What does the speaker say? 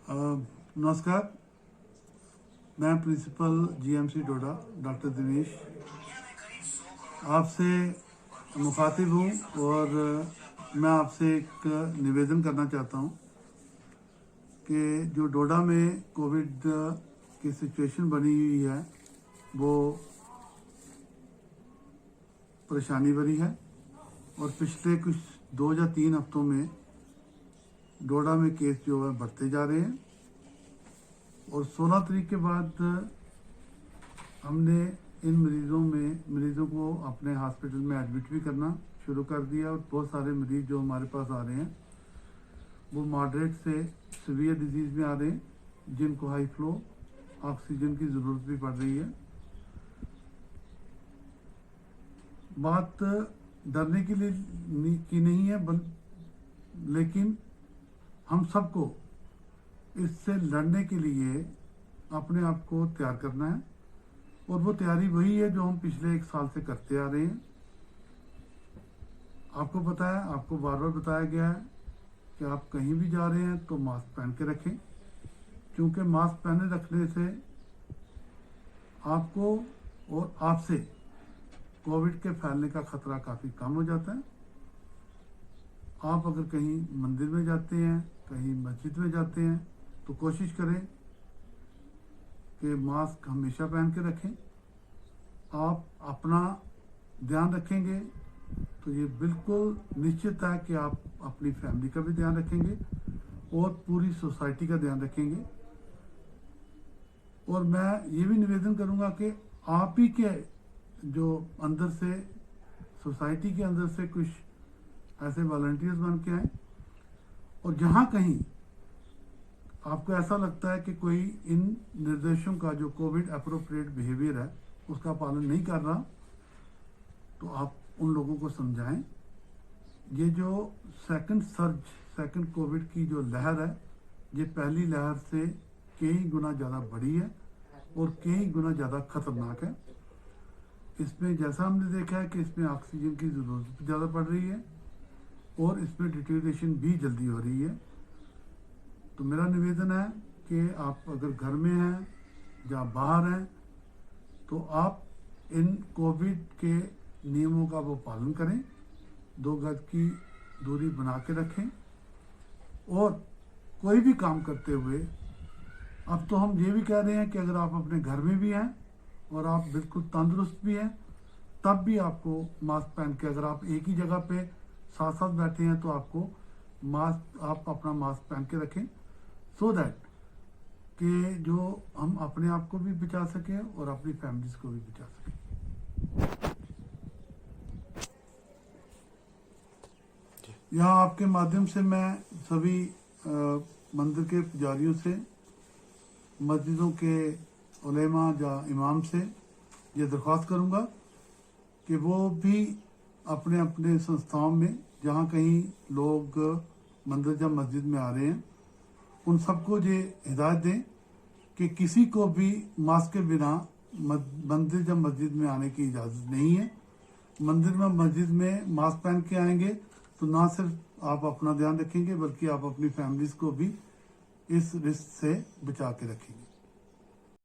नमस्कार। मैं principal GMC डोडा doctor Dinesh आपसे मुखातिब हूँ और मैं आपसे एक निवेदन करना चाहता हूँ कि जो डोडा में कोविड की सिचुएशन बनी हुई है वो परेशानी भरी है और पिछले कुछ 2 या 3 हफ्तों में डोडा में केस जो है बढ़ते जा रहे हैं और 16 तारीख के बाद हमने इन मरीज़ों को अपने हॉस्पिटल में एडमिट भी करना शुरू कर दिया और बहुत सारे मरीज़ जो हमारे पास आ रहे हैं वो मॉडरेट से सीवियर डिजीज़ में आ रहे हैं जिनको हाई फ्लो ऑक्सीजन की ज़रूरत भी पड़ रही है। बात डरने के लिए की नहीं है लेकिन हम सबको इससे लड़ने के लिए अपने आप को तैयार करना है और वो तैयारी वही है जो हम पिछले 1 साल से करते आ रहे हैं। आपको पता है, आपको बार बार बताया गया है कि आप कहीं भी जा रहे हैं तो मास्क पहन के रखें, क्योंकि मास्क पहने रखने से आपको और आपसे कोविड के फैलने का खतरा काफ़ी कम हो जाता है। आप अगर कहीं मंदिर में जाते हैं, कहीं मस्जिद में जाते हैं तो कोशिश करें कि मास्क हमेशा पहन के रखें। आप अपना ध्यान रखेंगे तो ये बिल्कुल निश्चित है कि आप अपनी फैमिली का भी ध्यान रखेंगे और पूरी सोसाइटी का ध्यान रखेंगे। और मैं ये भी निवेदन करूंगा कि आप ही के जो अंदर से सोसाइटी के अंदर से कुछ ऐसे वॉलंटियर्स बन के आए और जहाँ कहीं आपको ऐसा लगता है कि कोई इन निर्देशों का जो कोविड अप्रोप्रिएट बिहेवियर है उसका पालन नहीं कर रहा तो आप उन लोगों को समझाएं। ये जो सेकंड कोविड की जो लहर है ये पहली लहर से कई गुना ज़्यादा बड़ी है और कई गुना ज़्यादा खतरनाक है। इसमें जैसा हमने देखा है कि इसमें ऑक्सीजन की ज़रूरत ज़्यादा पड़ रही है और इसमें डिटेरियोरेशन भी जल्दी हो रही है। तो मेरा निवेदन है कि आप अगर घर में हैं या बाहर हैं तो आप इन कोविड के नियमों का वो पालन करें, 2 गज की दूरी बना के रखें और कोई भी काम करते हुए अब तो हम ये भी कह रहे हैं कि अगर आप अपने घर में भी हैं और आप बिल्कुल तंदुरुस्त भी हैं तब भी आपको मास्क पहन के, अगर आप एक ही जगह पे साथ साथ बैठे हैं तो आपको आप अपना मास्क पहन के रखें सो दैट कि जो हम अपने आप को भी बचा सकें और अपनी फैमिलीज को भी बचा सकें। यहाँ आपके माध्यम से मैं सभी मंदिर के पुजारियों से, मस्जिदों के उलेमा या इमाम से ये दरख्वास्त करूँगा कि वो भी अपने अपने संस्थाओं में जहाँ कहीं लोग मंदिर या मस्जिद में आ रहे हैं उन सबको ये हिदायत दें कि किसी को भी मास्क के बिना मंदिर या मस्जिद में आने की इजाज़त नहीं है। मंदिर में मस्जिद में मास्क पहन के आएंगे तो ना सिर्फ आप अपना ध्यान रखेंगे बल्कि आप अपनी फैमिलीज को भी इस रिस्क से बचा के रखेंगे।